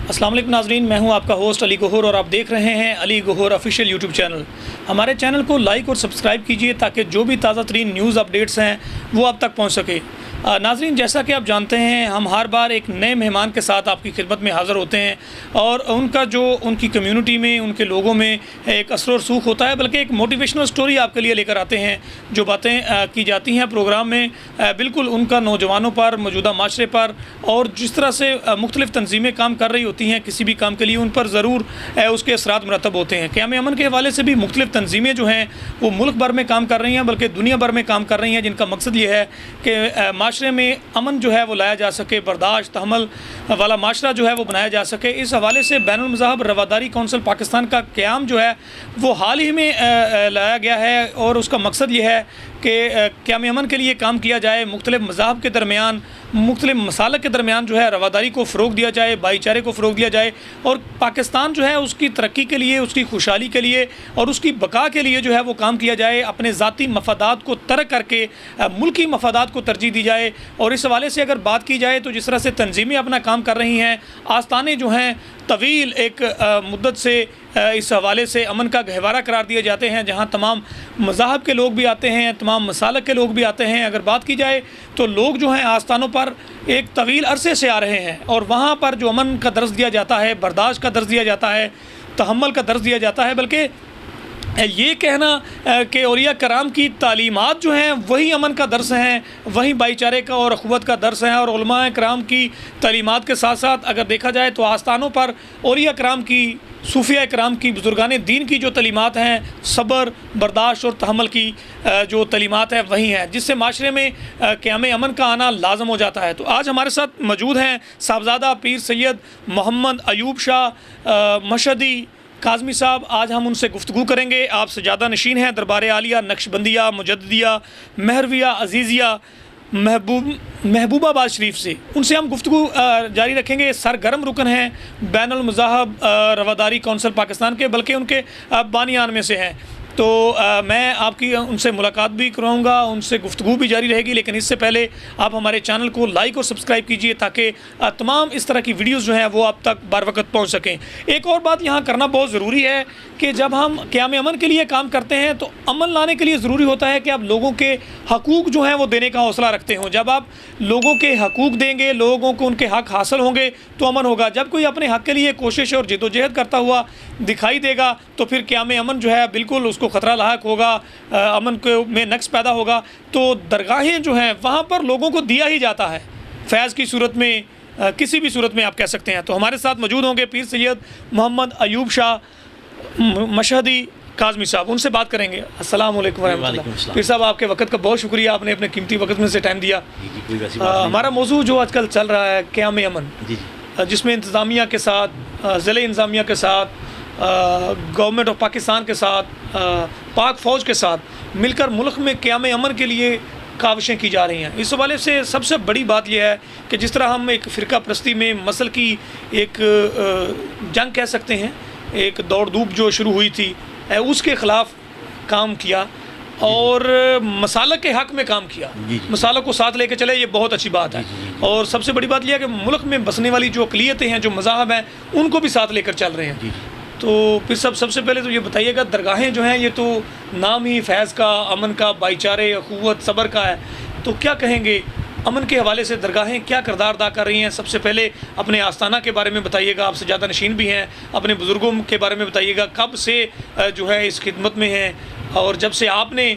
السلام علیکم ناظرین، میں ہوں آپ کا ہوسٹ علی گوہر اور آپ دیکھ رہے ہیں علی گوہر آفیشیل یوٹیوب چینل۔ ہمارے چینل کو لائک اور سبسکرائب کیجئے تاکہ جو بھی تازہ ترین نیوز اپڈیٹس ہیں وہ آپ تک پہنچ سکے۔ ناظرین، جیسا کہ آپ جانتے ہیں ہم ہر بار ایک نئے مہمان کے ساتھ آپ کی خدمت میں حاضر ہوتے ہیں اور ان کی کمیونٹی میں، ان کے لوگوں میں ایک اثر و رسوخ ہوتا ہے، بلکہ ایک موٹیویشنل سٹوری آپ کے لیے لے کر آتے ہیں۔ جو باتیں کی جاتی ہیں پروگرام میں بالکل ان کا نوجوانوں پر، موجودہ معاشرے پر اور جس طرح سے مختلف تنظیمیں کام کر رہی ہوتی ہیں کسی بھی کام کے لیے، ان پر ضرور اس کے اثرات مرتب ہوتے ہیں۔ قیام امن کے حوالے سے بھی مختلف تنظیمیں جو ہیں وہ ملک بھر میں کام کر رہی ہیں، بلکہ دنیا بھر میں کام کر رہی ہیں، جن کا مقصد یہ ہے کہ معاشرے میں امن جو ہے وہ لایا جا سکے، برداشت تحمل والا معاشرہ جو ہے وہ بنایا جا سکے۔ اس حوالے سے بین المذاہب رواداری کونسل پاکستان کا قیام جو ہے وہ حال ہی میں لایا گیا ہے اور اس کا مقصد یہ ہے کہ قیام امن کے لیے کام کیا جائے، مختلف مذاہب کے درمیان، مختلف مسالک کے درمیان جو ہے رواداری کو فروغ دیا جائے، بھائی چارے کو فروغ دیا جائے اور پاکستان جو ہے اس کی ترقی کے لیے، اس کی خوشحالی کے لیے اور اس کی بقا کے لیے جو ہے وہ کام کیا جائے، اپنے ذاتی مفادات کو ترک کر کے ملکی مفادات کو ترجیح دی جائے۔ اور اس حوالے سے اگر بات کی جائے تو جس طرح سے تنظیمیں اپنا کام کر رہی ہیں، آستانے جو ہیں طویل ایک مدت سے اس حوالے سے امن کا گہوارہ قرار دیے جاتے ہیں، جہاں تمام مذاہب کے لوگ بھی آتے ہیں، تمام مسالک کے لوگ بھی آتے ہیں۔ اگر بات کی جائے تو لوگ جو ہیں آستانوں پر ایک طویل عرصے سے آ رہے ہیں اور وہاں پر جو امن کا درس دیا جاتا ہے، برداشت کا درس دیا جاتا ہے، تحمل کا درس دیا جاتا ہے، بلکہ یہ کہنا کہ اولیاء کرام کی تعلیمات جو ہیں وہی امن کا درس ہیں، وہی بھائی چارے کا اور اخوت کا درس ہیں۔ اور علماء کرام کی تعلیمات کے ساتھ ساتھ اگر دیکھا جائے تو آستانوں پر اولیاء کرام کی، صوفیاء کرام کی، بزرگان دین کی جو تعلیمات ہیں، صبر، برداشت اور تحمل کی جو تعلیمات ہیں وہی ہیں، جس سے معاشرے میں قیام امن کا آنا لازم ہو جاتا ہے۔ تو آج ہمارے ساتھ موجود ہیں صاحبزادہ پیر سید محمد ایوب شاہ مشہدی کاظمی صاحب۔ آج ہم ان سے گفتگو کریں گے۔ آپ سجادہ نشین ہیں دربار عالیہ نقشبندیہ مجددیہ مہرویہ عزیزیہ محبوب آباد شریف سے۔ ان سے ہم گفتگو جاری رکھیں گے۔ سرگرم رکن ہیں بین المذاہب رواداری کونسل پاکستان کے، بلکہ ان کے بانیان میں سے ہیں۔ تو میں آپ کی ان سے ملاقات بھی کراؤں گا، ان سے گفتگو بھی جاری رہے گی، لیکن اس سے پہلے آپ ہمارے چینل کو لائک اور سبسکرائب کیجئے تاکہ تمام اس طرح کی ویڈیوز جو ہیں وہ آپ تک بر وقت پہنچ سکیں۔ ایک اور بات یہاں کرنا بہت ضروری ہے کہ جب ہم قیام امن کے لیے کام کرتے ہیں تو امن لانے کے لیے ضروری ہوتا ہے کہ آپ لوگوں کے حقوق جو ہیں وہ دینے کا حوصلہ رکھتے ہوں۔ جب آپ لوگوں کے حقوق دیں گے، لوگوں کو ان کے حق حاصل ہوں گے تو امن ہوگا۔ جب کوئی اپنے حق کے لیے کوشش اور جدوجہد کرتا ہوا دکھائی دے گا تو پھر قیام امن جو ہے بالکل اس کو خطرہ لاحق ہوگا، امن میں نقص پیدا ہوگا۔ تو درگاہیں جو ہیں وہاں پر لوگوں کو دیا ہی جاتا ہے، فیض کی صورت میں، کسی بھی صورت میں آپ کہہ سکتے ہیں۔ تو ہمارے ساتھ موجود ہوں گے پیر سید محمد ایوب شاہ مشہدی کاظمی صاحب، ان سے بات کریں گے۔ السلام علیکم ورحمۃ اللہ۔ پیر صاحب، آپ کے وقت کا بہت شکریہ، آپ نے اپنے قیمتی وقت میں سے ٹائم دیا۔ ہمارا موضوع جو آج کل چل رہا ہے قیام امن، جس میں انتظامیہ کے ساتھ، ضلع انتظامیہ کے ساتھ، گورنمنٹ آف پاکستان کے ساتھ، پاک فوج کے ساتھ مل کر ملک میں قیام امن کے لیے کاوشیں کی جا رہی ہیں۔ اس حوالے سے سب سے بڑی بات یہ ہے کہ جس طرح ہم ایک فرقہ پرستی میں مسل کی ایک جنگ کہہ سکتے ہیں، ایک دوڑ دھوپ جو شروع ہوئی تھی، اس کے خلاف کام کیا اور مسالک کے حق میں کام کیا، مسالک کو ساتھ لے کے چلے، یہ بہت اچھی بات ہے۔ اور سب سے بڑی بات یہ ہے کہ ملک میں بسنے والی جو اقلیتیں ہیں، جو مذاہب ہیں، ان کو بھی ساتھ لے کر چل رہے ہیں۔ تو پھر سب سے پہلے تو یہ بتائیے گا، درگاہیں جو ہیں یہ تو نام ہی فیض کا، امن کا، بھائی چارے، اخوت، صبر کا ہے، تو کیا کہیں گے امن کے حوالے سے درگاہیں کیا کردار ادا کر رہی ہیں؟ سب سے پہلے اپنے آستانہ کے بارے میں بتائیے گا، آپ سجادہ نشین بھی ہیں، اپنے بزرگوں کے بارے میں بتائیے گا، کب سے جو ہے اس خدمت میں ہیں اور جب سے آپ نے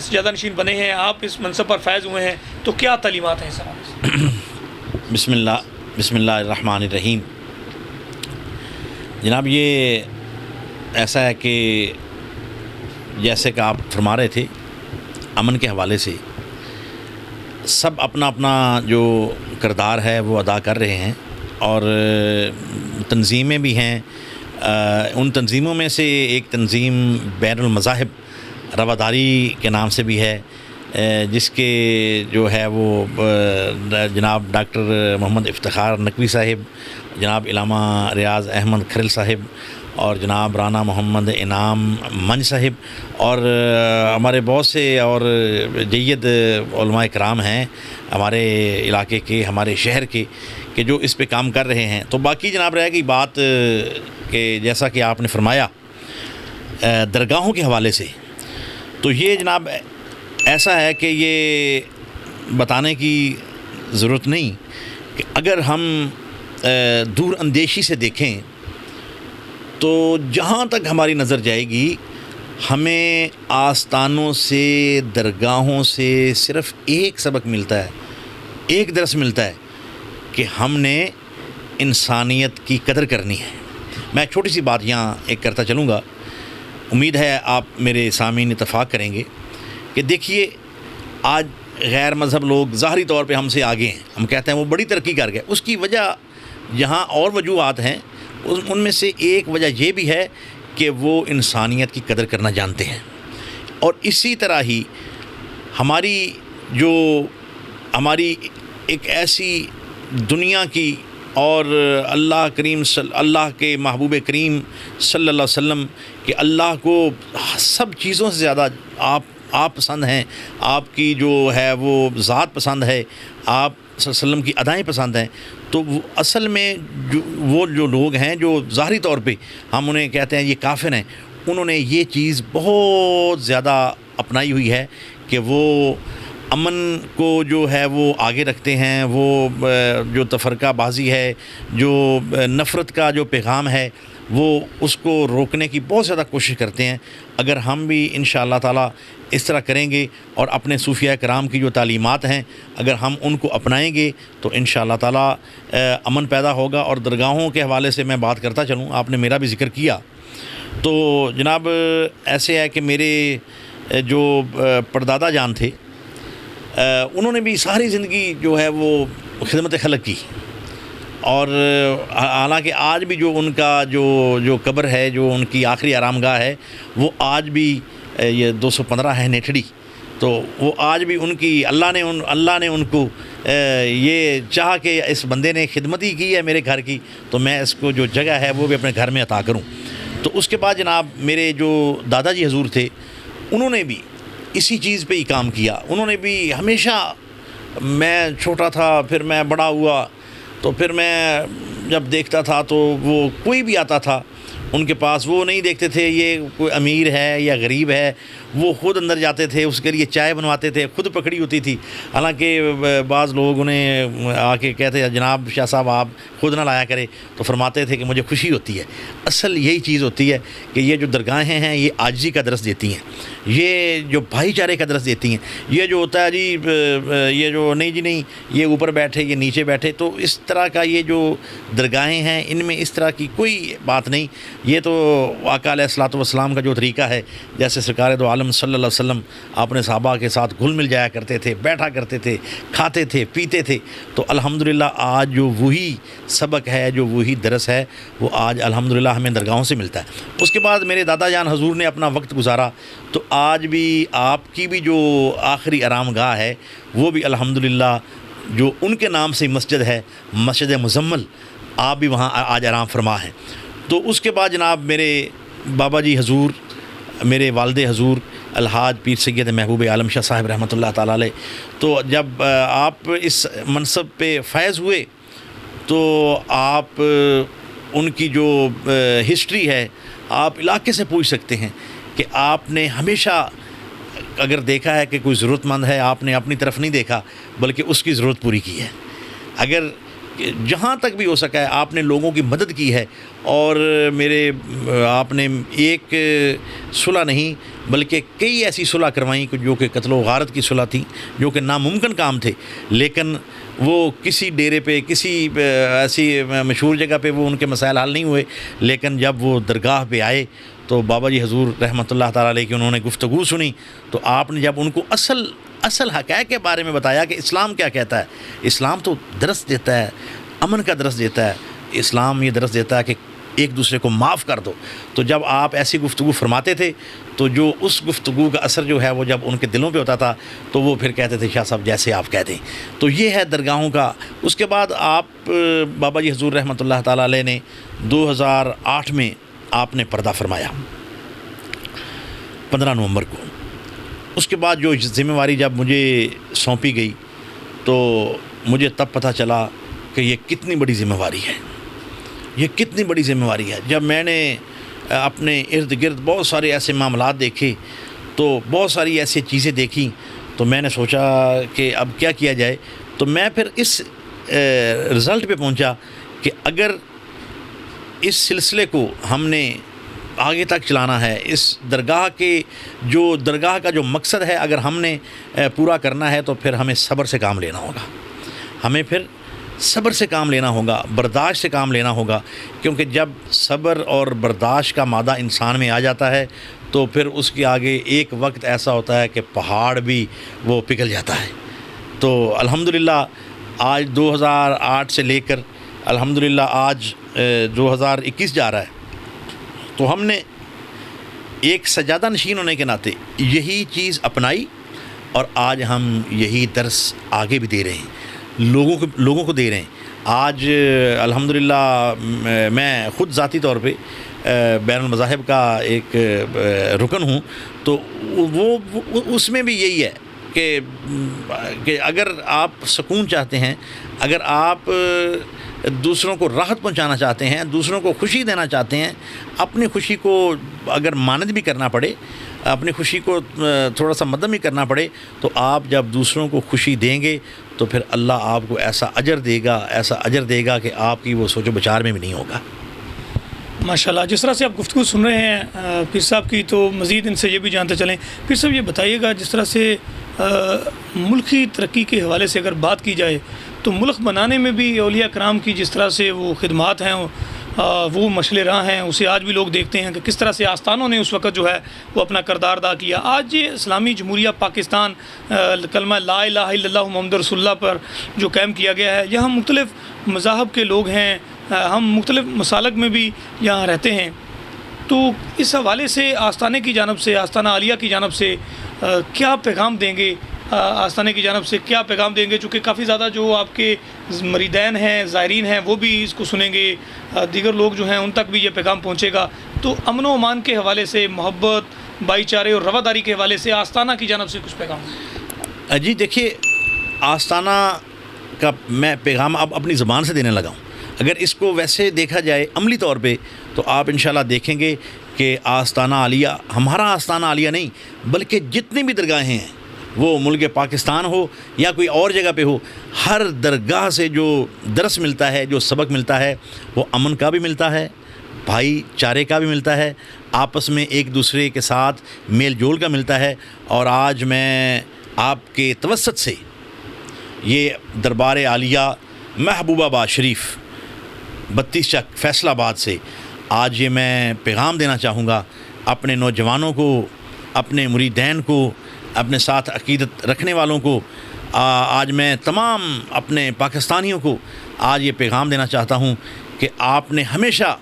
سجادہ نشین بنے ہیں، آپ اس منصب پر فائز ہوئے ہیں، تو کیا تعلیمات ہیں اس حوالے سے؟ بسم اللہ الرحمن الرحیم۔ جناب، یہ ایسا ہے کہ جیسے کہ آپ فرما رہے تھے، امن کے حوالے سے سب اپنا اپنا جو کردار ہے وہ ادا کر رہے ہیں اور تنظیمیں بھی ہیں۔ ان تنظیموں میں سے ایک تنظیم بین المذاہب رواداری کے نام سے بھی ہے، جس کے جو ہے وہ جناب ڈاکٹر محمد افتخار نقوی صاحب، جناب علامہ ریاض احمد کھرل صاحب اور جناب رانا محمد انعام منج صاحب اور ہمارے بہت سے اور جید علماء کرام ہیں ہمارے علاقے کے، ہمارے شہر کے، کہ جو اس پہ کام کر رہے ہیں. تو باقی جناب رہ گئی بات کہ جیسا کہ آپ نے فرمایا درگاہوں کے حوالے سے، تو یہ جناب ایسا ہے کہ یہ بتانے کی ضرورت نہیں کہ اگر ہم دور اندیشی سے دیکھیں تو جہاں تک ہماری نظر جائے گی ہمیں آستانوں سے، درگاہوں سے صرف ایک سبق ملتا ہے، ایک درس ملتا ہے کہ ہم نے انسانیت کی قدر کرنی ہے. میں ایک چھوٹی سی بات یہاں ایک کرتا چلوں گا، امید ہے آپ میرے سامعین اتفاق کریں گے کہ دیکھیے آج غیر مذہب لوگ ظاہری طور پہ ہم سے آگے ہیں، ہم کہتے ہیں وہ بڑی ترقی کر گئے. اس کی وجہ یہاں اور وجوہات ہیں، ان میں سے ایک وجہ یہ بھی ہے کہ وہ انسانیت کی قدر کرنا جانتے ہیں. اور اسی طرح ہی ہماری ایک ایسی دنیا کی اور اللہ کے محبوب کریم صلی اللہ علیہ وسلم کہ اللہ کو سب چیزوں سے زیادہ آپ پسند ہیں، آپ کی جو ہے وہ ذات پسند ہے، آپ صلی اللہ علیہ وسلم کی ادائیں پسند ہیں. تو وہ اصل میں وہ جو لوگ ہیں جو ظاہری طور پہ ہم انہیں کہتے ہیں یہ کافر ہیں، انہوں نے یہ چیز بہت زیادہ اپنائی ہوئی ہے کہ وہ امن کو جو ہے وہ آگے رکھتے ہیں. وہ جو تفرقہ بازی ہے، جو نفرت کا جو پیغام ہے، وہ اس کو روکنے کی بہت زیادہ کوشش کرتے ہیں. اگر ہم بھی انشاءاللہ تعالی اس طرح کریں گے اور اپنے صوفیاء کرام کی جو تعلیمات ہیں اگر ہم ان کو اپنائیں گے تو انشاءاللہ تعالی امن پیدا ہوگا. اور درگاہوں کے حوالے سے میں بات کرتا چلوں، آپ نے میرا بھی ذکر کیا. تو جناب ایسے ہے کہ میرے جو پردادا جان تھے انہوں نے بھی ساری زندگی جو ہے وہ خدمت خلق کی. اور حالانکہ آج بھی جو ان کا جو قبر ہے، جو ان کی آخری آرام گاہ ہے، وہ آج بھی یہ 215 ہے نیٹھڑی. تو وہ آج بھی ان کی اللہ نے ان کو یہ چاہا کہ اس بندے نے خدمت ہی کی ہے میرے گھر کی، تو میں اس کو جو جگہ ہے وہ بھی اپنے گھر میں عطا کروں. تو اس کے بعد جناب میرے جو دادا جی حضور تھے انہوں نے بھی اسی چیز پہ ہی کام کیا. انہوں نے بھی ہمیشہ، میں چھوٹا تھا پھر میں بڑا ہوا تو پھر میں جب دیکھتا تھا تو وہ کوئی بھی آتا تھا ان کے پاس، وہ نہیں دیکھتے تھے یہ کوئی امیر ہے یا غریب ہے، وہ خود اندر جاتے تھے، اس کے لیے چائے بنواتے تھے، خود پکڑی ہوتی تھی. حالانکہ بعض لوگ انہیں آ کے کہتے ہیں جناب شاہ صاحب آپ خود نہ لایا کرے، تو فرماتے تھے کہ مجھے خوشی ہوتی ہے. اصل یہی چیز ہوتی ہے کہ یہ جو درگاہیں ہیں یہ عاجزی کا درس دیتی ہیں، یہ جو بھائی چارے کا درس دیتی ہیں. یہ جو ہوتا ہے جی یہ جو نہیں جی نہیں یہ اوپر بیٹھے یہ نیچے بیٹھے، تو اس طرح کا یہ جو درگاہیں ہیں ان میں اس طرح کی کوئی بات نہیں. یہ تو آقا علیہ الصلوۃ والسلام کا جو طریقہ ہے، جیسے سرکار دو عالم صلی اللہ علیہ وسلم اپنے صحابہ کے ساتھ گھل مل جایا کرتے تھے، بیٹھا کرتے تھے، کھاتے تھے، پیتے تھے. تو الحمدللہ آج جو وہی سبق ہے، جو وہی درس ہے، وہ آج الحمدللہ ہمیں درگاہوں سے ملتا ہے. اس کے بعد میرے دادا جان حضور نے اپنا وقت گزارا، تو آج بھی آپ کی بھی جو آخری آرام گاہ ہے وہ بھی الحمدللہ جو ان کے نام سے مسجد ہے، مسجد مزمل، آپ بھی وہاں آج آرام فرما ہیں. تو اس کے بعد جناب میرے بابا جی حضور، میرے والد حضور الحاج پیر سید محبوب عالم شاہ صاحب رحمۃ اللہ تعالیٰ علیہ، تو جب آپ اس منصب پہ فائز ہوئے تو آپ ان کی جو ہسٹری ہے آپ علاقے سے پوچھ سکتے ہیں کہ آپ نے ہمیشہ اگر دیکھا ہے کہ کوئی ضرورت مند ہے، آپ نے اپنی طرف نہیں دیکھا بلکہ اس کی ضرورت پوری کی ہے. اگر جہاں تک بھی ہو سکا ہے آپ نے لوگوں کی مدد کی ہے. اور آپ نے ایک صلح نہیں بلکہ کئی ایسی صلح کروائیں جو کہ قتل و غارت کی صلح تھیں، جو کہ ناممکن کام تھے، لیکن وہ کسی ڈیرے پہ، کسی ایسی مشہور جگہ پہ وہ ان کے مسائل حل نہیں ہوئے. لیکن جب وہ درگاہ پہ آئے تو بابا جی حضور رحمۃ اللہ تعالیٰ علیہ کی انہوں نے گفتگو سنی، تو آپ نے جب ان کو اصل حقائق کے بارے میں بتایا کہ اسلام کیا کہتا ہے. اسلام تو درس دیتا ہے، امن کا درس دیتا ہے. اسلام یہ درس دیتا ہے کہ ایک دوسرے کو معاف کر دو. تو جب آپ ایسی گفتگو فرماتے تھے تو جو اس گفتگو کا اثر جو ہے وہ جب ان کے دلوں پہ ہوتا تھا تو وہ پھر کہتے تھے شاہ صاحب جیسے آپ کہہ دیں. تو یہ ہے درگاہوں کا. اس کے بعد آپ بابا جی حضور رحمۃ اللہ تعالیٰ علیہ نے 2008 میں آپ نے پردہ فرمایا 15 نومبر کو. اس کے بعد جو ذمہ واری جب مجھے سونپی گئی تو مجھے تب پتہ چلا کہ یہ کتنی بڑی ذمہ داری ہے، یہ کتنی بڑی ذمہ داری ہے۔ جب میں نے اپنے ارد گرد بہت سارے ایسے معاملات دیکھے، تو بہت ساری ایسی چیزیں دیکھیں، تو میں نے سوچا کہ اب کیا کیا جائے۔ تو میں پھر اس رزلٹ پہ پہنچا کہ اگر اس سلسلے کو ہم نے آگے تک چلانا ہے، اس درگاہ کا جو مقصد ہے اگر ہم نے پورا کرنا ہے، تو پھر ہمیں صبر سے کام لینا ہوگا، ہمیں پھر صبر سے کام لینا ہوگا، برداشت سے کام لینا ہوگا، کیونکہ جب صبر اور برداشت کا مادہ انسان میں آ جاتا ہے تو پھر اس کے آگے ایک وقت ایسا ہوتا ہے کہ پہاڑ بھی وہ پگھل جاتا ہے۔ تو الحمدللہ آج 2008 سے لے کر الحمدللہ آج 2021 جا رہا ہے، تو ہم نے ایک سجادہ نشین ہونے کے ناطے یہی چیز اپنائی، اور آج ہم یہی درس آگے بھی دے رہے ہیں، لوگوں کو دے رہے ہیں۔ آج الحمدللہ میں خود ذاتی طور پہ بین المذاہب کا ایک رکن ہوں، تو وہ اس میں بھی یہی ہے کہ اگر آپ سکون چاہتے ہیں، اگر آپ دوسروں کو راحت پہنچانا چاہتے ہیں، دوسروں کو خوشی دینا چاہتے ہیں، اپنی خوشی کو اگر ماند بھی کرنا پڑے، اپنی خوشی کو تھوڑا سا مدم بھی کرنا پڑے، تو آپ جب دوسروں کو خوشی دیں گے تو پھر اللہ آپ کو ایسا اجر دے گا کہ آپ کی وہ سوچ و بچار میں بھی نہیں ہوگا۔ ماشاءاللہ، جس طرح سے آپ گفتگو سن رہے ہیں پیر صاحب کی، تو مزید ان سے یہ بھی جانتے چلیں۔ پیر صاحب یہ بتائیے گا، جس طرح سے ملکی ترقی کے حوالے سے اگر بات کی جائے تو ملک بنانے میں بھی اولیاء کرام کی جس طرح سے وہ خدمات ہیں، وہ مشعل راہ ہیں، اسے آج بھی لوگ دیکھتے ہیں کہ کس طرح سے آستانوں نے اس وقت جو ہے وہ اپنا کردار ادا کیا۔ آج یہ اسلامی جمہوریہ پاکستان کلمہ لا الہ الا اللہ محمد رسول اللہ پر جو قائم کیا گیا ہے، یہاں مختلف مذاہب کے لوگ ہیں، ہم مختلف مسالک میں بھی یہاں رہتے ہیں، تو اس حوالے سے آستانے کی جانب سے، آستانہ عالیہ کی جانب سے کیا پیغام دیں گے؟ آستانے کی جانب سے کیا پیغام دیں گے؟ چونکہ کافی زیادہ جو آپ کے مریدین ہیں، زائرین ہیں، وہ بھی اس کو سنیں گے، دیگر لوگ جو ہیں ان تک بھی یہ پیغام پہنچے گا، تو امن و امان کے حوالے سے، محبت، بھائی چارے اور رواداری کے حوالے سے آستانہ کی جانب سے کچھ پیغام؟ جی دیکھیے، آستانہ کا میں پیغام اب اپنی زبان سے دینے لگا ہوں۔ اگر اس کو ویسے دیکھا جائے عملی طور پہ، تو آپ انشاءاللہ دیکھیں گے کہ آستانہ عالیہ ہمارا آستانہ عالیہ نہیں، بلکہ جتنی بھی درگاہیں ہیں، وہ ملک پاکستان ہو یا کوئی اور جگہ پہ ہو، ہر درگاہ سے جو درس ملتا ہے، جو سبق ملتا ہے، وہ امن کا بھی ملتا ہے، بھائی چارے کا بھی ملتا ہے، آپس میں ایک دوسرے کے ساتھ میل جول کا ملتا ہے۔ اور آج میں آپ کے توسط سے یہ دربار عالیہ محبوب آباد شریف 32 چک فیصل آباد سے آج یہ میں پیغام دینا چاہوں گا اپنے نوجوانوں کو، اپنے مریدین کو، اپنے ساتھ عقیدت رکھنے والوں کو۔ آج میں تمام اپنے پاکستانیوں کو آج یہ پیغام دینا چاہتا ہوں کہ آپ نے ہمیشہ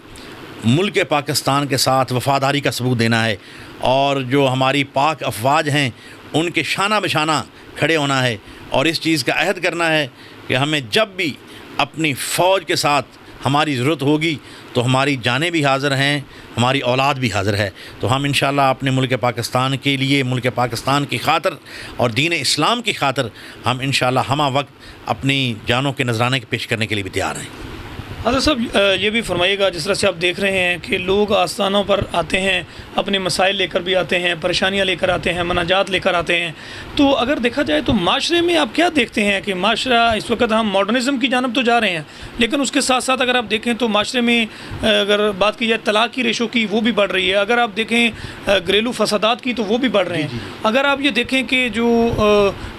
ملک پاکستان کے ساتھ وفاداری کا ثبوت دینا ہے، اور جو ہماری پاک افواج ہیں ان کے شانہ بشانہ کھڑے ہونا ہے، اور اس چیز کا عہد کرنا ہے کہ ہمیں جب بھی اپنی فوج کے ساتھ ہماری ضرورت ہوگی تو ہماری جانیں بھی حاضر ہیں، ہماری اولاد بھی حاضر ہے۔ تو ہم انشاءاللہ اپنے ملک پاکستان کے لیے، ملک پاکستان کی خاطر اور دین اسلام کی خاطر ہم انشاءاللہ ہمہ وقت اپنی جانوں کے نذرانے پیش کرنے کے لیے بھی تیار ہیں۔ حضرت صاحب یہ بھی فرمائیے گا، جس طرح سے آپ دیکھ رہے ہیں کہ لوگ آستانوں پر آتے ہیں، اپنے مسائل لے کر بھی آتے ہیں، پریشانیاں لے کر آتے ہیں، مناجات لے کر آتے ہیں، تو اگر دیکھا جائے تو معاشرے میں آپ کیا دیکھتے ہیں کہ معاشرہ اس وقت ہم ماڈرنزم کی جانب تو جا رہے ہیں، لیکن اس کے ساتھ ساتھ اگر آپ دیکھیں تو معاشرے میں اگر بات کی جائے طلاق کی ریشو کی، وہ بھی بڑھ رہی ہے، اگر آپ دیکھیں گھریلو فسادات کی تو وہ بھی بڑھ رہے ہیں، اگر آپ یہ دیکھیں کہ جو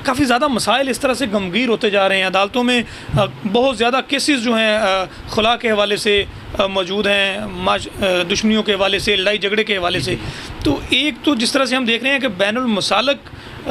کافی زیادہ مسائل اس طرح سے گمگیر ہوتے جا رہے ہیں، عدالتوں میں بہت زیادہ کیسز جو ہیں خلا کے حوالے سے موجود ہیں، دشمنیوں کے حوالے سے، لڑائی جھگڑے کے حوالے سے، تو ایک تو جس طرح سے ہم دیکھ رہے ہیں کہ بین المسالک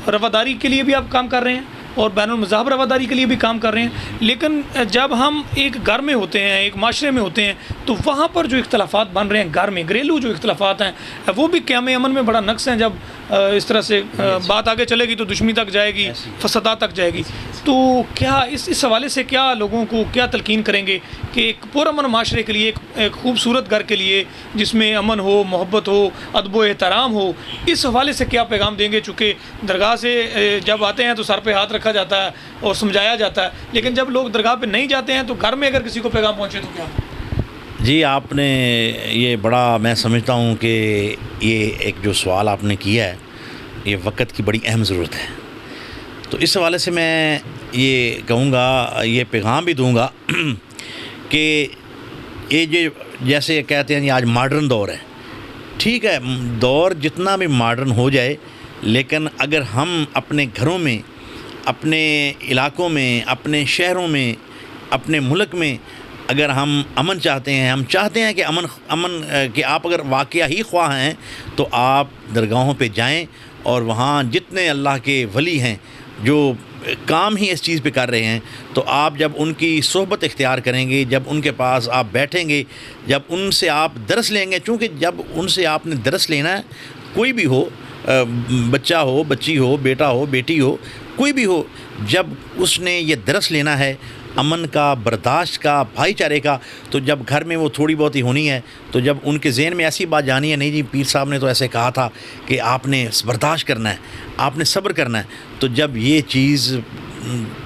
رواداری کے لیے بھی آپ کام کر رہے ہیں اور بین المذاہب رواداری کے لیے بھی کام کر رہے ہیں، لیکن جب ہم ایک گھر میں ہوتے ہیں، ایک معاشرے میں ہوتے ہیں، تو وہاں پر جو اختلافات بن رہے ہیں گھر میں، گھریلو جو اختلافات ہیں، وہ بھی قیام امن میں بڑا نقص ہیں۔ جب اس طرح سے بات آگے چلے گی تو دشمنی تک جائے گی, فسادات تک جائے گی. تو کیا اس حوالے سے کیا لوگوں کو کیا تلقین کریں گے کہ ایک پرامن معاشرے کے لیے, ایک خوبصورت گھر کے لیے جس میں امن ہو, محبت ہو, ادب و احترام ہو, اس حوالے سے کیا پیغام دیں گے؟ چونکہ درگاہ سے جب آتے ہیں تو سر پہ ہاتھ رکھا جاتا ہے اور سمجھایا جاتا ہے, لیکن جب لوگ درگاہ پہ نہیں جاتے ہیں تو گھر میں اگر کسی کو پیغام پہنچے تو کیا؟ جی, آپ نے یہ بڑا, میں سمجھتا ہوں کہ یہ ایک جو سوال آپ نے کیا ہے یہ وقت کی بڑی اہم ضرورت ہے. تو اس حوالے سے میں یہ کہوں گا, یہ پیغام بھی دوں گا کہ یہ جو جیسے کہتے ہیں آج ماڈرن دور ہے, ٹھیک ہے, دور جتنا بھی ماڈرن ہو جائے, لیکن اگر ہم اپنے گھروں میں, اپنے علاقوں میں, اپنے شہروں میں, اپنے ملک میں اگر ہم امن چاہتے ہیں, ہم چاہتے ہیں کہ امن کہ آپ اگر واقعہ ہی خواہ ہیں تو آپ درگاہوں پہ جائیں اور وہاں جتنے اللہ کے ولی ہیں جو کام ہی اس چیز پہ کر رہے ہیں, تو آپ جب ان کی صحبت اختیار کریں گے, جب ان کے پاس آپ بیٹھیں گے, جب ان سے آپ درس لیں گے, چونکہ جب ان سے آپ نے درس لینا ہے, کوئی بھی ہو, بچہ ہو, بچی ہو, بیٹا ہو, بیٹی ہو, کوئی بھی ہو, جب اس نے یہ درس لینا ہے امن کا, برداشت کا, بھائی چارے کا, تو جب گھر میں وہ تھوڑی بہت ہی ہونی ہے, تو جب ان کے ذہن میں ایسی بات جانی ہے, نہیں جی پیر صاحب نے تو ایسے کہا تھا کہ آپ نے برداشت کرنا ہے, آپ نے صبر کرنا ہے, تو جب یہ چیز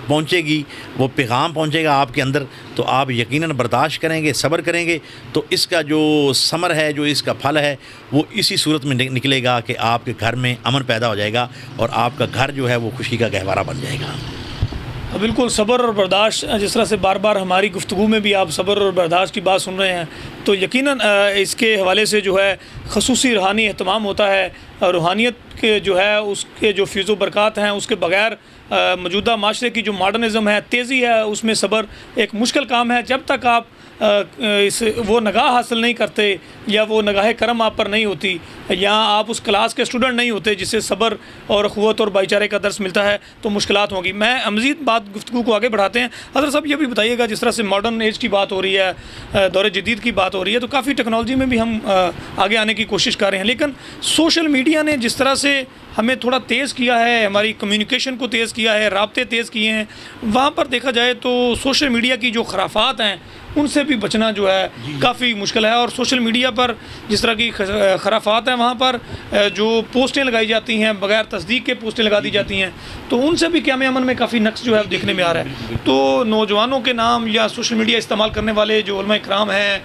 پہنچے گی, وہ پیغام پہنچے گا آپ کے اندر, تو آپ یقیناً برداشت کریں گے, صبر کریں گے, تو اس کا جو ثمر ہے, جو اس کا پھل ہے, وہ اسی صورت میں نکلے گا کہ آپ کے گھر میں امن پیدا ہو جائے گا اور آپ کا گھر جو ہے وہ خوشی کا گہوارہ بن جائے گا. بالکل, صبر اور برداشت, جس طرح سے بار بار ہماری گفتگو میں بھی آپ صبر اور برداشت کی بات سن رہے ہیں, تو یقیناً اس کے حوالے سے جو ہے خصوصی روحانی اہتمام ہوتا ہے. روحانیت کے جو ہے اس کے جو فیض و برکات ہیں, اس کے بغیر موجودہ معاشرے کی جو ماڈرنزم ہے, تیزی ہے, اس میں صبر ایک مشکل کام ہے. جب تک آپ وہ نگاہ حاصل نہیں کرتے یا وہ نگاہ کرم آپ پر نہیں ہوتی, یا آپ اس کلاس کے اسٹوڈنٹ نہیں ہوتے جس سے صبر اور اخوت اور بھائی چارے کا درس ملتا ہے, تو مشکلات ہوں گی. میں مزید بات گفتگو کو آگے بڑھاتے ہیں. حضرت صاحب یہ بھی بتائیے گا, جس طرح سے ماڈرن ایج کی بات ہو رہی ہے, دور جدید کی بات ہو رہی ہے, تو کافی ٹیکنالوجی میں بھی ہم آگے آنے کی کوشش کر رہے ہیں, لیکن سوشل میڈیا نے جس طرح سے ہمیں تھوڑا تیز کیا ہے, ہماری کمیونیکیشن کو تیز کیا ہے, رابطے تیز کیے ہیں, وہاں پر دیکھا جائے تو سوشل میڈیا کی جو خرافات ہیں ان سے بھی بچنا جو ہے کافی مشکل ہے. اور سوشل میڈیا پر جس طرح کی خرافات ہیں, وہاں پر جو پوسٹیں لگائی جاتی ہیں, بغیر تصدیق کے پوسٹیں لگا دی جاتی ہیں, تو ان سے بھی قیام امن میں کافی نقص جو ہے دیکھنے میں آ رہا ہے. تو نوجوانوں کے نام یا سوشل میڈیا استعمال کرنے والے جو علماء اکرام ہیں,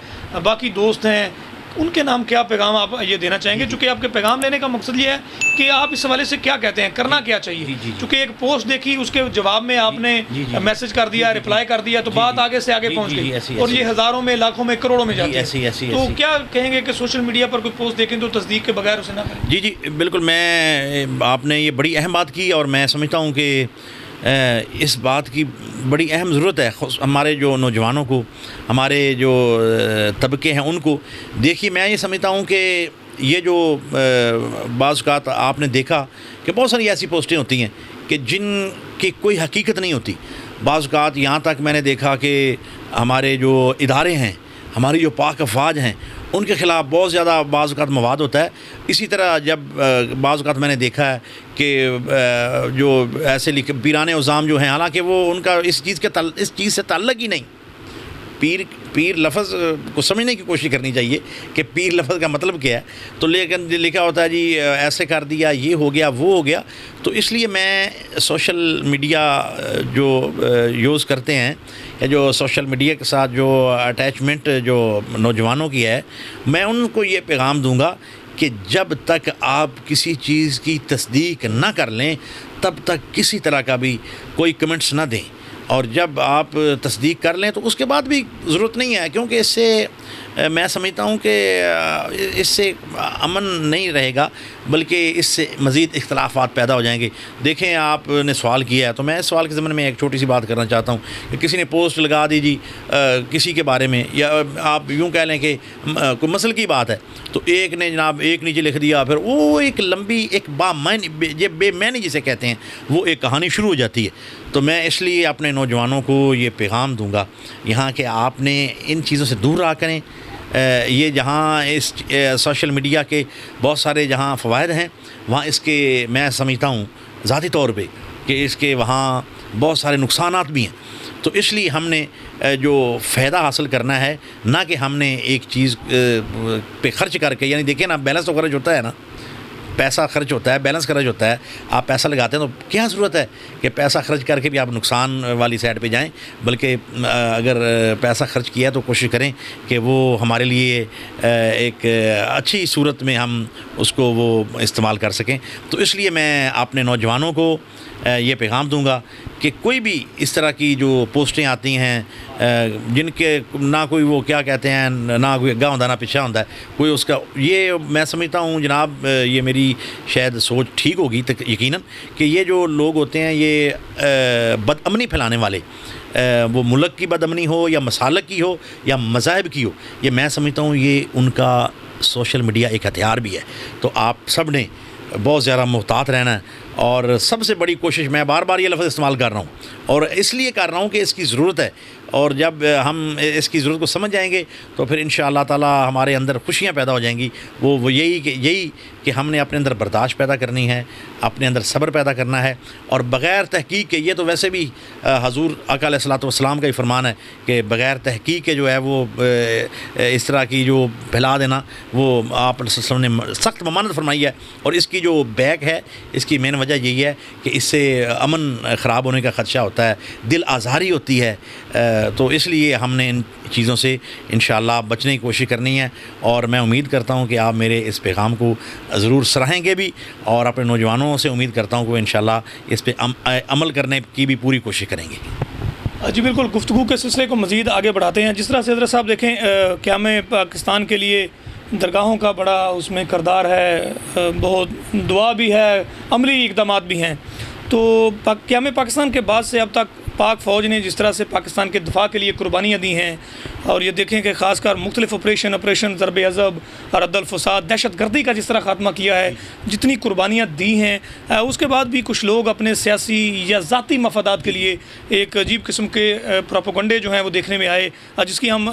باقی دوست ہیں, ان کے نام کیا پیغام آپ یہ دینا چاہیں گے؟ چونکہ آپ کے پیغام دینے کا مقصد یہ ہے کہ آپ اس حوالے سے کیا کہتے ہیں, کرنا کیا چاہیے. چونکہ ایک پوسٹ دیکھی, اس کے جواب میں آپ نے میسج کر دیا, رپلائی کر دیا, تو بات آگے سے آگے پہنچ گئی, اور یہ ہزاروں میں, لاکھوں میں, کروڑوں میں جاتی ہے. تو کیا کہیں گے کہ سوشل میڈیا پر کوئی پوسٹ دیکھیں تو تصدیق کے بغیر اسے نہ کریں؟ جی بالکل, میں آپ نے یہ بڑی اہم بات کی, اور میں سمجھتا ہوں کہ اس بات کی بڑی اہم ضرورت ہے ہمارے جو نوجوانوں کو, ہمارے جو طبقے ہیں ان کو. دیکھیے, میں یہ سمجھتا ہوں کہ یہ جو بعض اوقات آپ نے دیکھا کہ بہت ساری ایسی پوسٹیں ہوتی ہیں کہ جن کی کوئی حقیقت نہیں ہوتی. بعض اوقات یہاں تک میں نے دیکھا کہ ہمارے جو ادارے ہیں, ہماری جو پاک افواج ہیں, ان کے خلاف بہت زیادہ بعض اوقات مواد ہوتا ہے. اسی طرح جب بعض اوقات میں نے دیکھا ہے کہ جو ایسے پیران عظام جو ہیں, حالانکہ وہ ان کا اس چیز سے تعلق ہی نہیں. پیر لفظ کو سمجھنے کی کوشش کرنی چاہیے کہ پیر لفظ کا مطلب کیا ہے. تو لیکن لکھا ہوتا ہے جی ایسے کر دیا, یہ ہو گیا, وہ ہو گیا. تو اس لیے میں سوشل میڈیا جو یوز کرتے ہیں, یا جو سوشل میڈیا کے ساتھ جو اٹیچمنٹ جو نوجوانوں کی ہے, میں ان کو یہ پیغام دوں گا کہ جب تک آپ کسی چیز کی تصدیق نہ کر لیں, تب تک کسی طرح کا بھی کوئی کمنٹس نہ دیں. اور جب آپ تصدیق کر لیں تو اس کے بعد بھی ضرورت نہیں ہے, کیونکہ اس سے میں سمجھتا ہوں کہ اس سے امن نہیں رہے گا, بلکہ اس سے مزید اختلافات پیدا ہو جائیں گے. دیکھیں, آپ نے سوال کیا ہے تو میں اس سوال کے ضمن میں ایک چھوٹی سی بات کرنا چاہتا ہوں کہ کسی نے پوسٹ لگا دی جی کسی کے بارے میں, یا آپ یوں کہہ لیں کہ کوئی مسئلے کی بات ہے, تو ایک نے جناب ایک نیچے لکھ دیا, پھر وہ ایک لمبی ایک بے معنی جسے کہتے ہیں, وہ ایک کہانی شروع ہو جاتی ہے. تو میں اس لیے اپنے نوجوانوں کو یہ پیغام دوں گا یہاں کہ آپ نے ان چیزوں سے دور رہا کریں. یہ جہاں اس سوشل میڈیا کے بہت سارے جہاں فوائد ہیں، وہاں اس کے میں سمجھتا ہوں ذاتی طور پہ کہ اس کے وہاں بہت سارے نقصانات بھی ہیں. تو اس لیے ہم نے جو فائدہ حاصل کرنا ہے، نہ کہ ہم نے ایک چیز پہ خرچ کر کے، یعنی دیکھیں نا بیلنس تو خرچ ہوتا ہے نا، پیسہ خرچ ہوتا ہے، بیلنس خرچ ہوتا ہے. آپ پیسہ لگاتے ہیں تو کیا ضرورت ہے کہ پیسہ خرچ کر کے بھی آپ نقصان والی سائڈ پہ جائیں، بلکہ اگر پیسہ خرچ کیا تو کوشش کریں کہ وہ ہمارے لیے ایک اچھی صورت میں ہم اس کو وہ استعمال کر سکیں. تو اس لیے میں اپنے نوجوانوں کو یہ پیغام دوں گا کہ کوئی بھی اس طرح کی جو پوسٹیں آتی ہیں جن کے نہ کوئی وہ کیا کہتے ہیں، نہ کوئی اگا ہوتا نہ پیچھا ہوتا ہے کوئی اس کا، یہ میں سمجھتا ہوں جناب یہ میری شاید سوچ ٹھیک ہوگی یقیناً، کہ یہ جو لوگ ہوتے ہیں یہ بد امنی پھیلانے والے، وہ ملک کی بد امنی ہو یا مسالک کی ہو یا مذاہب کی ہو، یہ میں سمجھتا ہوں یہ ان کا سوشل میڈیا ایک ہتھیار بھی ہے. تو آپ سب نے بہت زیادہ محتاط رہنا ہے، اور سب سے بڑی کوشش، میں بار بار یہ لفظ استعمال کر رہا ہوں اور اس لیے کر رہا ہوں کہ اس کی ضرورت ہے، اور جب ہم اس کی ضرورت کو سمجھ جائیں گے تو پھر انشاءاللہ تعالی ہمارے اندر خوشیاں پیدا ہو جائیں گی. وہ یہی کہ ہم نے اپنے اندر برداشت پیدا کرنی ہے، اپنے اندر صبر پیدا کرنا ہے، اور بغیر تحقیق کے، یہ تو ویسے بھی حضور آقا علیہ الصلوۃ والسلام کا ہی فرمان ہے کہ بغیر تحقیق کے جو ہے وہ اس طرح کی جو پھیلا دینا، وہ آپ صلی اللہ علیہ وسلم نے سخت ممانعت فرمائی ہے. اور اس کی جو بیک ہے، اس کی مین وجہ یہی ہے کہ اس سے امن خراب ہونے کا خدشہ ہوتا ہے، دل آزاری ہوتی ہے. تو اس لیے ہم نے ان چیزوں سے انشاءاللہ بچنے کی کوشش کرنی ہے، اور میں امید کرتا ہوں کہ آپ میرے اس پیغام کو ضرور سراہیں گے بھی، اور اپنے نوجوانوں سے امید کرتا ہوں کہ وہ انشاءاللہ اس پہ عمل کرنے کی بھی پوری کوشش کریں گے. جی بالکل، گفتگو کے سلسلے کو مزید آگے بڑھاتے ہیں. جس طرح سے حضرت صاحب دیکھیں قیام پاکستان کے لیے درگاہوں کا بڑا اس میں کردار ہے، بہت دعا بھی ہے، عملی اقدامات بھی ہیں. تو قیام پاکستان کے بعد سے اب تک پاک فوج نے جس طرح سے پاکستان کے دفاع کے لیے قربانیاں دی ہیں، اور یہ دیکھیں کہ خاص کر مختلف آپریشن ضرب عضب، رد الفساد، دہشت گردی کا جس طرح خاتمہ کیا ہے، جتنی قربانیاں دی ہیں، اس کے بعد بھی کچھ لوگ اپنے سیاسی یا ذاتی مفادات کے لیے ایک عجیب قسم کے پروپیگنڈے جو ہیں وہ دیکھنے میں آئے، جس کی ہم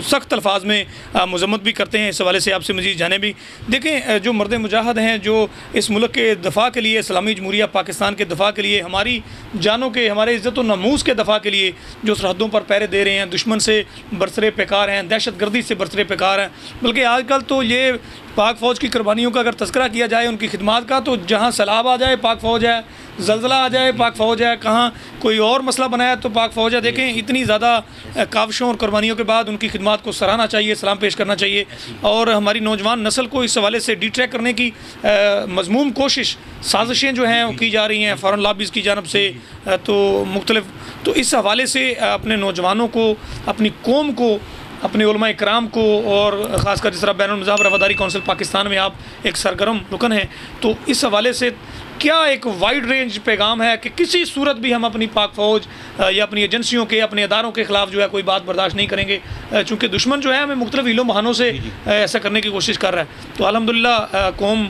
سخت الفاظ میں مذمت بھی کرتے ہیں. اس حوالے سے آپ سے مزید جانیں بھی. دیکھیں جو مرد مجاہد ہیں، جو اس ملک کے دفاع کے لیے، اسلامی جمہوریہ پاکستان کے دفاع کے لیے، ہماری جانوں کے، ہمارے عزت و ناموس کے دفاع کے لیے جو سرحدوں پر پہرے دے رہے ہیں، دشمن سے برسرے پیکار ہیں، دہشت گردی سے برسرے پیکار ہیں. بلکہ آج کل تو یہ پاک فوج کی قربانیوں کا اگر تذکرہ کیا جائے، ان کی خدمات کا، تو جہاں سیلاب آ جائے پاک فوج ہے، زلزلہ آ جائے پاک فوج ہے، کہاں کوئی اور مسئلہ بنایا تو پاک فوج ہے. دیکھیں اتنی زیادہ کاوشوں اور قربانیوں کے بعد ان کی خدمات کو سراہنا چاہیے، سلام پیش کرنا چاہیے، اور ہماری نوجوان نسل کو اس حوالے سے ڈی ٹریک کرنے کی مذموم کوشش، سازشیں جو ہیں وہ کی جا رہی ہیں فارن لابیز کی جانب سے، تو مختلف. تو اس حوالے سے اپنے نوجوانوں کو، اپنی قوم کو، اپنے علماء اکرام کو، اور خاص کر جس طرح بین المذاہب رواداری کونسل پاکستان میں آپ ایک سرگرم رکن ہیں، تو اس حوالے سے کیا ایک وائڈ رینج پیغام ہے کہ کسی صورت بھی ہم اپنی پاک فوج یا اپنی ایجنسیوں کے، اپنے اداروں کے خلاف جو ہے کوئی بات برداشت نہیں کریں گے، چونکہ دشمن جو ہے ہمیں مختلف ہیلوں بہانوں سے ایسا کرنے کی کوشش کر رہا ہے. تو الحمدللہ قوم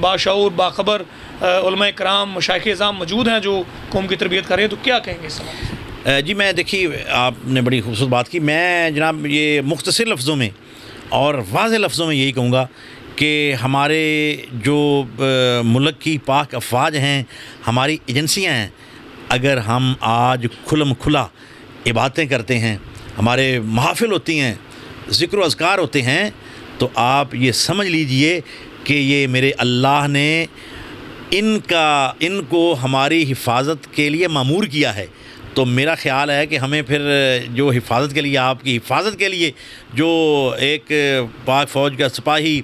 باشعور، باخبر علماء کرام، مشائخ اعظام موجود ہیں جو قوم کی تربیت کر رہے ہیں. تو کیا کہیں گے اس سوال؟ جی میں دیکھیے، آپ نے بڑی خوبصورت بات کی. میں جناب یہ مختصر لفظوں میں اور واضح لفظوں میں یہی کہوں گا کہ ہمارے جو ملک کی پاک افواج ہیں، ہماری ایجنسیاں ہیں، اگر ہم آج کھلم کھلا عبادتیں کرتے ہیں، ہمارے محافل ہوتی ہیں، ذکر و اذکار ہوتے ہیں، تو آپ یہ سمجھ لیجئے کہ یہ میرے اللہ نے ان کو ہماری حفاظت کے لیے مامور کیا ہے. تو میرا خیال ہے کہ ہمیں پھر جو حفاظت کے لیے، آپ کی حفاظت کے لیے جو ایک پاک فوج کا سپاہی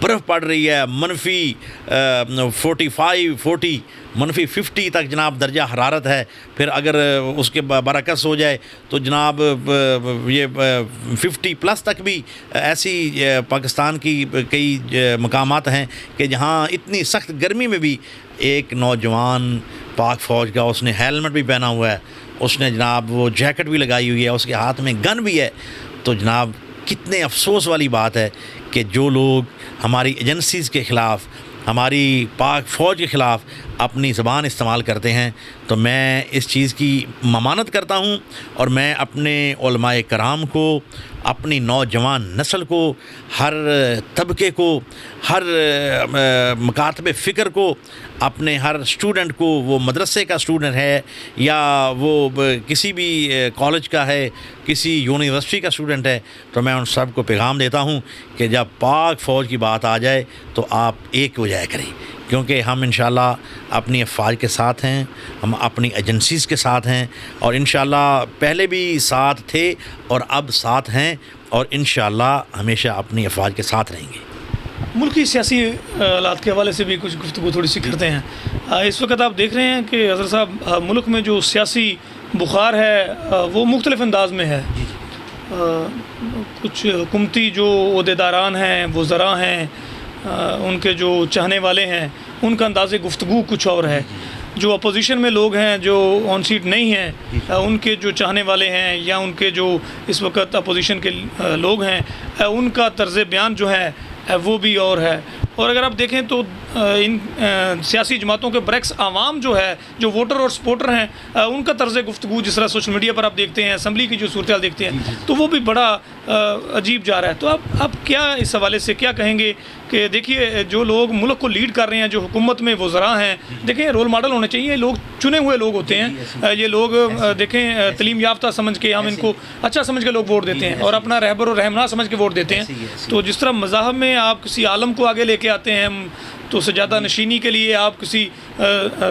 برف پڑ رہی ہے، منفی 45 منفی 50 تک جناب درجہ حرارت ہے، پھر اگر اس کے برعکس ہو جائے تو جناب یہ 50+ تک بھی ایسی پاکستان کی کئی مقامات ہیں کہ جہاں اتنی سخت گرمی میں بھی ایک نوجوان پاک فوج کا، اس نے ہیلمٹ بھی پہنا ہوا ہے، اس نے جناب وہ جیکٹ بھی لگائی ہوئی ہے، اس کے ہاتھ میں گن بھی ہے. تو جناب کتنے افسوس والی بات ہے کہ جو لوگ ہماری ایجنسیز کے خلاف، ہماری پاک فوج کے خلاف اپنی زبان استعمال کرتے ہیں تو میں اس چیز کی ممانت کرتا ہوں، اور میں اپنے علماء کرام کو، اپنی نوجوان نسل کو، ہر طبقے کو، ہر مکاتب فکر کو، اپنے ہر اسٹوڈنٹ کو، وہ مدرسے کا اسٹوڈنٹ ہے یا وہ کسی بھی کالج کا ہے، کسی یونیورسٹی کا اسٹوڈنٹ ہے، تو میں ان سب کو پیغام دیتا ہوں کہ جب پاک فوج کی بات آ جائے تو آپ ایک ہو جایا کریں، کیونکہ ہم انشاءاللہ اپنی افواج کے ساتھ ہیں، ہم اپنی ایجنسیز کے ساتھ ہیں، اور انشاءاللہ پہلے بھی ساتھ تھے اور اب ساتھ ہیں، اور انشاءاللہ ہمیشہ اپنی افواج کے ساتھ رہیں گے۔ ملکی سیاسی حالات کے حوالے سے بھی کچھ گفتگو تھوڑی سی کرتے ہیں۔ اس وقت آپ دیکھ رہے ہیں کہ اظہر صاحب ملک میں جو سیاسی بخار ہے وہ مختلف انداز میں ہے۔ کچھ حکومتی جو عہدیداران ہیں، وزراء ہیں، ان کے جو چاہنے والے ہیں، ان کا انداز گفتگو کچھ اور ہے۔ جو اپوزیشن میں لوگ ہیں جو آن سیٹ نہیں ہیں، ان کے جو چاہنے والے ہیں یا ان کے جو اس وقت اپوزیشن کے لوگ ہیں، ان کا طرز بیان جو ہے وہ بھی اور ہے۔ اور اگر آپ دیکھیں تو ان سیاسی جماعتوں کے برعکس عوام جو ہے، جو ووٹر اور سپورٹر ہیں، ان کا طرز گفتگو جس طرح سوشل میڈیا پر آپ دیکھتے ہیں، اسمبلی کی جو صورتحال دیکھتے ہیں، تو وہ بھی بڑا عجیب جا رہا ہے۔ تو آپ کیا اس حوالے سے کیا کہیں گے کہ دیکھیے جو لوگ ملک کو لیڈ کر رہے ہیں، جو حکومت میں وزراء ہیں، دیکھیں رول ماڈل ہونے چاہیے، لوگ چنے ہوئے لوگ ہوتے ہیں، یہ لوگ دیکھیں تعلیم یافتہ سمجھ کے ہم ان کو اچھا سمجھ کے لوگ ووٹ دیتے ہیں اور اپنا رہبر و رہنما سمجھ کے ووٹ دیتے ہیں۔ تو جس طرح مذاہب میں آپ کسی عالم کو آگے لے کے آتے ہیں، تو سجادہ نشینی کے لیے آپ کسی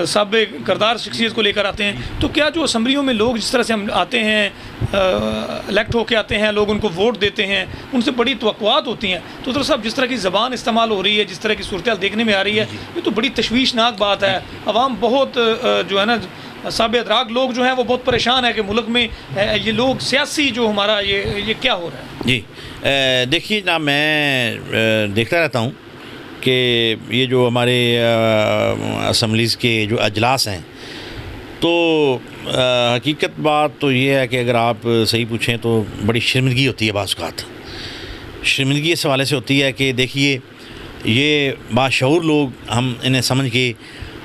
سابق کردار شخصیت کو لے کر آتے ہیں، تو کیا جو اسمبلیوں میں لوگ جس طرح سے ہم آتے ہیں، الیکٹ ہو کے آتے ہیں، لوگ ان کو ووٹ دیتے ہیں، ان سے بڑی توقعات ہوتی ہیں، تو در صاحب جس طرح کی زبان استعمال ہو رہی ہے، جس طرح کی صورتحال دیکھنے میں آ رہی ہے، یہ تو بڑی تشویشناک بات ہے۔ عوام بہت جو ہے نا، صاحب ادراک لوگ جو ہیں وہ بہت پریشان ہے کہ ملک میں یہ لوگ سیاسی جو ہمارا یہ کیا ہو رہا ہے۔ جی دیکھیے نا، میں دیکھتا رہتا ہوں کہ یہ جو ہمارے اسمبلیز کے جو اجلاس ہیں، تو حقیقت بات تو یہ ہے کہ اگر آپ صحیح پوچھیں تو بڑی شرمندگی ہوتی ہے، بعض اوقات شرمندگی اس حوالے سے ہوتی ہے کہ دیکھیے یہ باشعور لوگ، ہم انہیں سمجھ کے،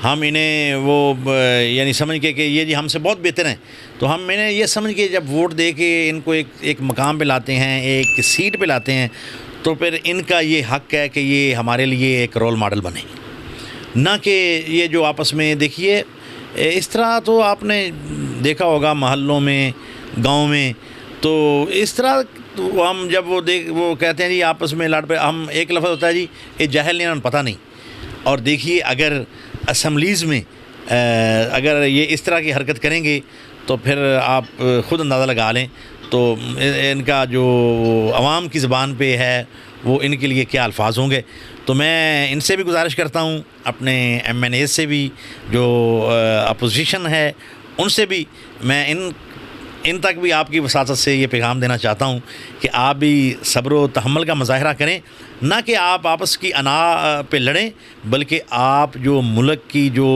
ہم انہیں وہ یعنی سمجھ کے کہ یہ جی ہم سے بہت بہتر ہیں، تو ہم انہیں یہ سمجھ کے جب ووٹ دے کے ان کو ایک مقام پہ لاتے ہیں، ایک سیٹ پہ لاتے ہیں، تو پھر ان کا یہ حق ہے کہ یہ ہمارے لیے ایک رول ماڈل بنے، نہ کہ یہ جو آپس میں دیکھیے اس طرح تو آپ نے دیکھا ہوگا محلوں میں، گاؤں میں، تو اس طرح تو ہم جب وہ کہتے ہیں جی آپس میں لڑ پہ، ہم ایک لفظ ہوتا ہے جی یہ جاہل نہیں، پتہ نہیں۔ اور دیکھیے اگر اسمبلیز میں اگر یہ اس طرح کی حرکت کریں گے تو پھر آپ خود اندازہ لگا لیں تو ان کا جو عوام کی زبان پہ ہے وہ ان کے لیے کیا الفاظ ہوں گے۔ تو میں ان سے بھی گزارش کرتا ہوں، اپنے ایم این اے سے بھی، جو اپوزیشن ہے ان سے بھی، میں ان تک بھی آپ کی وساطت سے یہ پیغام دینا چاہتا ہوں کہ آپ بھی صبر و تحمل کا مظاہرہ کریں، نہ کہ آپ آپس کی انا پہ لڑیں، بلکہ آپ جو ملک کی جو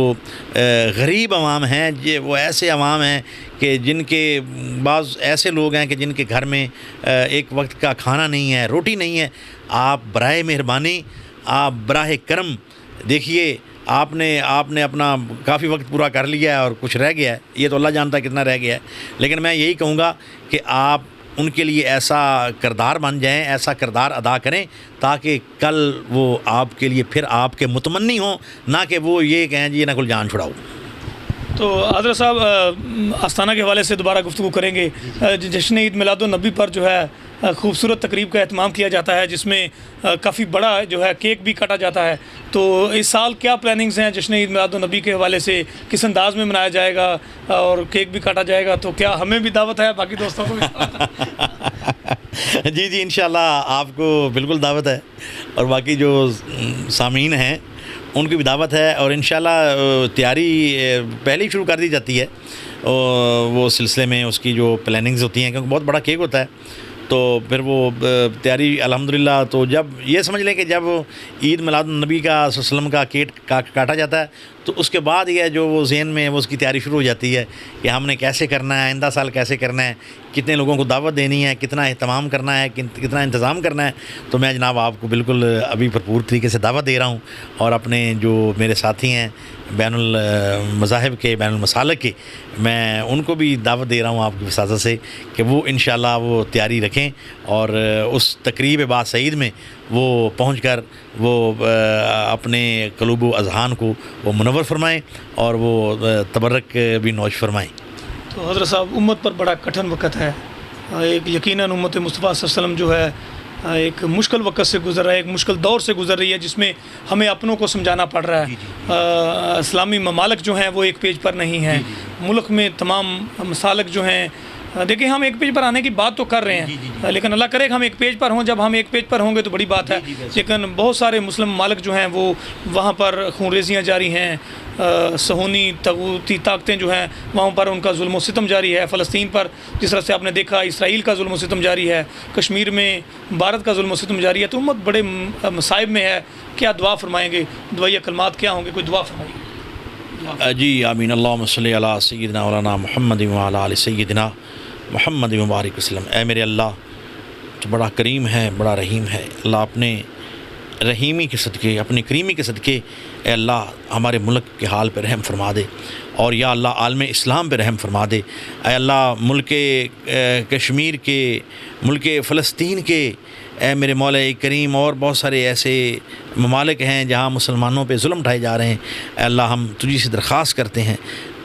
غریب عوام ہیں، وہ ایسے عوام ہیں کہ جن کے بعض ایسے لوگ ہیں کہ جن کے گھر میں ایک وقت کا کھانا نہیں ہے، روٹی نہیں ہے، آپ برائے مہربانی، آپ براہ کرم دیکھیے آپ نے اپنا کافی وقت پورا کر لیا ہے اور کچھ رہ گیا ہے، یہ تو اللہ جانتا ہے کتنا رہ گیا ہے، لیکن میں یہی کہوں گا کہ آپ ان کے لیے ایسا کردار بن جائیں، ایسا کردار ادا کریں تاکہ کل وہ آپ کے لیے پھر آپ کے متمنی ہوں، نہ کہ وہ یہ کہیں جی نہ کل جان چھڑاؤ۔ تو حضرت صاحب آستانہ کے حوالے سے دوبارہ گفتگو کریں گے۔ جشن عید میلاد النبی پر جو ہے خوبصورت تقریب کا اہتمام کیا جاتا ہے، جس میں کافی بڑا جو ہے کیک بھی کاٹا جاتا ہے، تو اس سال کیا پلاننگز ہیں جشن عید میلاد النبی کے حوالے سے؟ کس انداز میں منایا جائے گا اور کیک بھی کاٹا جائے گا؟ تو کیا ہمیں بھی دعوت ہے، باقی دوستوں کو بھی جی انشاءاللہ آپ کو بالکل دعوت ہے، اور باقی جو سامعین ہیں ان کی بھی دعوت ہے، اور انشاءاللہ تیاری پہلے ہی شروع کر دی جاتی ہے وہ سلسلے میں، اس کی جو پلاننگز ہوتی ہیں، کیونکہ بہت بڑا کیک ہوتا ہے، تو پھر وہ تیاری الحمدللہ، تو جب یہ سمجھ لیں کہ جب عید میلاد النبی کا صلی اللہ علیہ وسلم کا کیک کاٹا جاتا ہے تو اس کے بعد یہ جو وہ ذہن میں وہ اس کی تیاری شروع ہو جاتی ہے کہ ہم نے کیسے کرنا ہے، آئندہ سال کیسے کرنا ہے، کتنے لوگوں کو دعوت دینی ہے، کتنا اہتمام کرنا ہے، کتنا انتظام کرنا ہے، تو میں جناب آپ کو بالکل ابھی بھرپور طریقے سے دعوت دے رہا ہوں، اور اپنے جو میرے ساتھی ہیں بین المذاہب کے، بین المسالک کے، میں ان کو بھی دعوت دے رہا ہوں آپ کی وساطت سے کہ وہ انشاءاللہ وہ تیاری رکھیں اور اس تقریب با سعید میں وہ پہنچ کر وہ اپنے قلوب و اذہان کو وہ منور فرمائیں اور وہ تبرک بھی نوش فرمائیں۔ تو حضرت صاحب، امت پر بڑا کٹھن وقت ہے، ایک یقیناً امت مصطفیٰ صلی اللہ علیہ وسلم جو ہے ایک مشکل وقت سے گزر رہا ہے، ایک مشکل دور سے گزر رہی ہے، جس میں ہمیں اپنوں کو سمجھانا پڑ رہا ہے۔ اسلامی ممالک جو ہیں وہ ایک پیج پر نہیں ہیں، ملک میں تمام مسالک جو ہیں، دیکھیں ہم ایک پیج پر آنے کی بات تو کر رہے ہیں، لیکن اللہ کرے کہ ہم ایک پیج پر ہوں۔ جب ہم ایک پیج پر ہوں گے تو بڑی بات ہے، لیکن بہت سارے مسلم ممالک جو ہیں وہ وہاں پر خون ریزیاں جاری ہیں، صہیونی طاغوتی طاقتیں جو ہیں وہاں پر ان کا ظلم و ستم جاری ہے۔ فلسطین پر جس طرح سے آپ نے دیکھا اسرائیل کا ظلم و ستم جاری ہے، کشمیر میں بھارت کا ظلم و ستم جاری ہے، تو امت بڑے مصائب میں ہے۔ کیا دعا فرمائیں گے؟ دعائیہ کلمات کیا ہوں گے؟ کوئی دعا فرمائیے۔ جی آمین۔ اللہم صلی علی سیدنا مولانا محمد وعلی آل سیدنا محمد مبارک وسلم۔ اے میرے اللہ، تو بڑا کریم ہے، بڑا رحیم ہے۔ اللہ اپنے رحیمی کے صدقے، اپنی کریمی کے صدقے اے اللہ ہمارے ملک کے حال پہ رحم فرما دے، اور یا اللہ عالم اسلام پہ رحم فرما دے۔ اے اللہ ملک کشمیر کے، ملک فلسطین کے، اے میرے مولا کریم، اور بہت سارے ایسے ممالک ہیں جہاں مسلمانوں پہ ظلم اٹھائے جا رہے ہیں، اے اللہ ہم تجھی سے درخواست کرتے ہیں،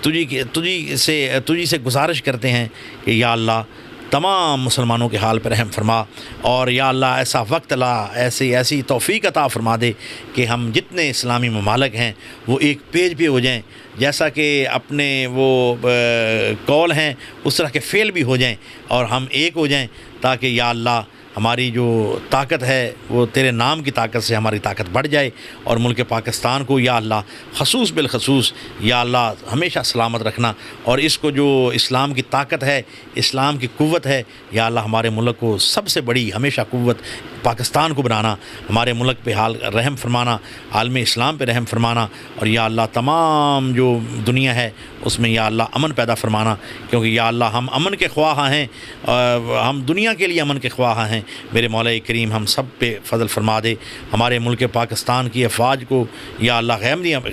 تجھی سے گزارش کرتے ہیں کہ یا اللہ تمام مسلمانوں کے حال پر رحم فرما، اور یا اللہ ایسا وقت لا، ایسی توفیق عطا فرما دے کہ ہم جتنے اسلامی ممالک ہیں وہ ایک پیج پہ ہو جائیں، جیسا کہ اپنے وہ قول ہیں اس طرح کے فعل بھی ہو جائیں، اور ہم ایک ہو جائیں، تاکہ یا اللہ ہماری جو طاقت ہے وہ تیرے نام کی طاقت سے ہماری طاقت بڑھ جائے، اور ملک پاکستان کو یا اللہ خصوص بالخصوص یا اللہ ہمیشہ سلامت رکھنا، اور اس کو جو اسلام کی طاقت ہے، اسلام کی قوت ہے، یا اللہ ہمارے ملک کو سب سے بڑی ہمیشہ قوت پاکستان کو بنانا، ہمارے ملک پہ رحم فرمانا، عالم اسلام پہ رحم فرمانا، اور یا اللہ تمام جو دنیا ہے اس میں یا اللہ امن پیدا فرمانا، کیونکہ یا اللہ ہم امن کے خواہاں ہیں، ہم دنیا کے لیے امن کے خواہاں ہیں۔ میرے مولا کریم ہم سب پہ فضل فرما دے، ہمارے ملک پاکستان کی افواج کو یا اللہ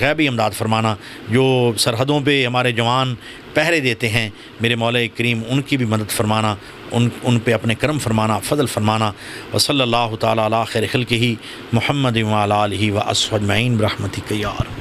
غیبی امداد فرمانا، جو سرحدوں پہ ہمارے جوان پہرے دیتے ہیں، میرے مولا کریم ان کی بھی مدد فرمانا، ان پہ اپنے کرم فرمانا، فضل فرمانا۔ وصلی اللہ تعالیٰ علی خیر خلقہ محمد وعلی آلہ وصحبہ اجمعین برحمتک یا ارحم۔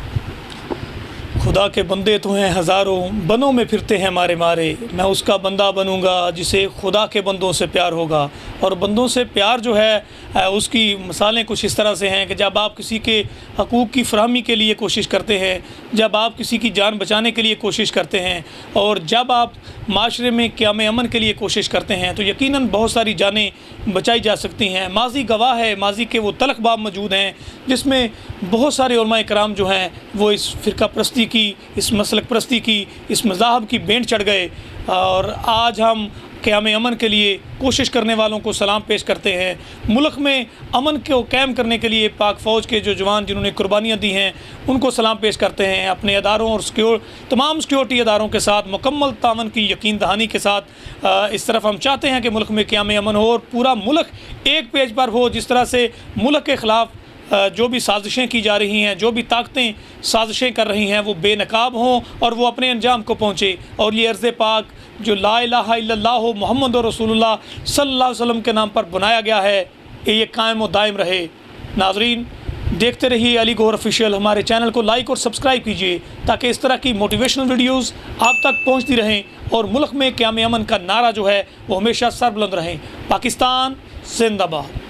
خدا کے بندے تو ہیں ہزاروں، بنوں میں پھرتے ہیں مارے مارے، میں اس کا بندہ بنوں گا جسے خدا کے بندوں سے پیار ہوگا۔ اور بندوں سے پیار جو ہے اس کی مثالیں کچھ اس طرح سے ہیں کہ جب آپ کسی کے حقوق کی فراہمی کے لیے کوشش کرتے ہیں، جب آپ کسی کی جان بچانے کے لیے کوشش کرتے ہیں، اور جب آپ معاشرے میں قیام امن کے لیے کوشش کرتے ہیں، تو یقیناً بہت ساری جانیں بچائی جا سکتی ہیں۔ ماضی گواہ ہے، ماضی کے وہ تلخ باب موجود ہیں جس میں بہت سارے علماء کرام جو ہیں وہ اس فرقہ پرستی کی، اس مسلک پرستی کی، اس مذاہب کی بینٹ چڑھ گئے، اور آج ہم قیام امن کے لیے کوشش کرنے والوں کو سلام پیش کرتے ہیں۔ ملک میں امن کو قائم کرنے کے لیے پاک فوج کے جو جوان جنہوں نے قربانیاں دی ہیں ان کو سلام پیش کرتے ہیں۔ اپنے اداروں اور تمام سیکیورٹی اداروں کے ساتھ مکمل تعاون کی یقین دہانی کے ساتھ اس طرف ہم چاہتے ہیں کہ ملک میں قیام امن ہو اور پورا ملک ایک پیج پر ہو، جس طرح سے ملک کے خلاف جو بھی سازشیں کی جا رہی ہیں، جو بھی طاقتیں سازشیں کر رہی ہیں، وہ بے نقاب ہوں اور وہ اپنے انجام کو پہنچے، اور یہ عرض پاک جو لا الہ الا اللہ محمد رسول اللہ صلی اللہ علیہ وسلم کے نام پر بنایا گیا ہے، یہ قائم و دائم رہے۔ ناظرین، دیکھتے رہیے علی گوہر آفیشیل، ہمارے چینل کو لائک اور سبسکرائب کیجیے تاکہ اس طرح کی موٹیویشنل ویڈیوز آپ تک پہنچتی رہیں، اور ملک میں قیام امن کا نعرہ جو ہے وہ ہمیشہ سربلند رہیں۔ پاکستان زندہ باد۔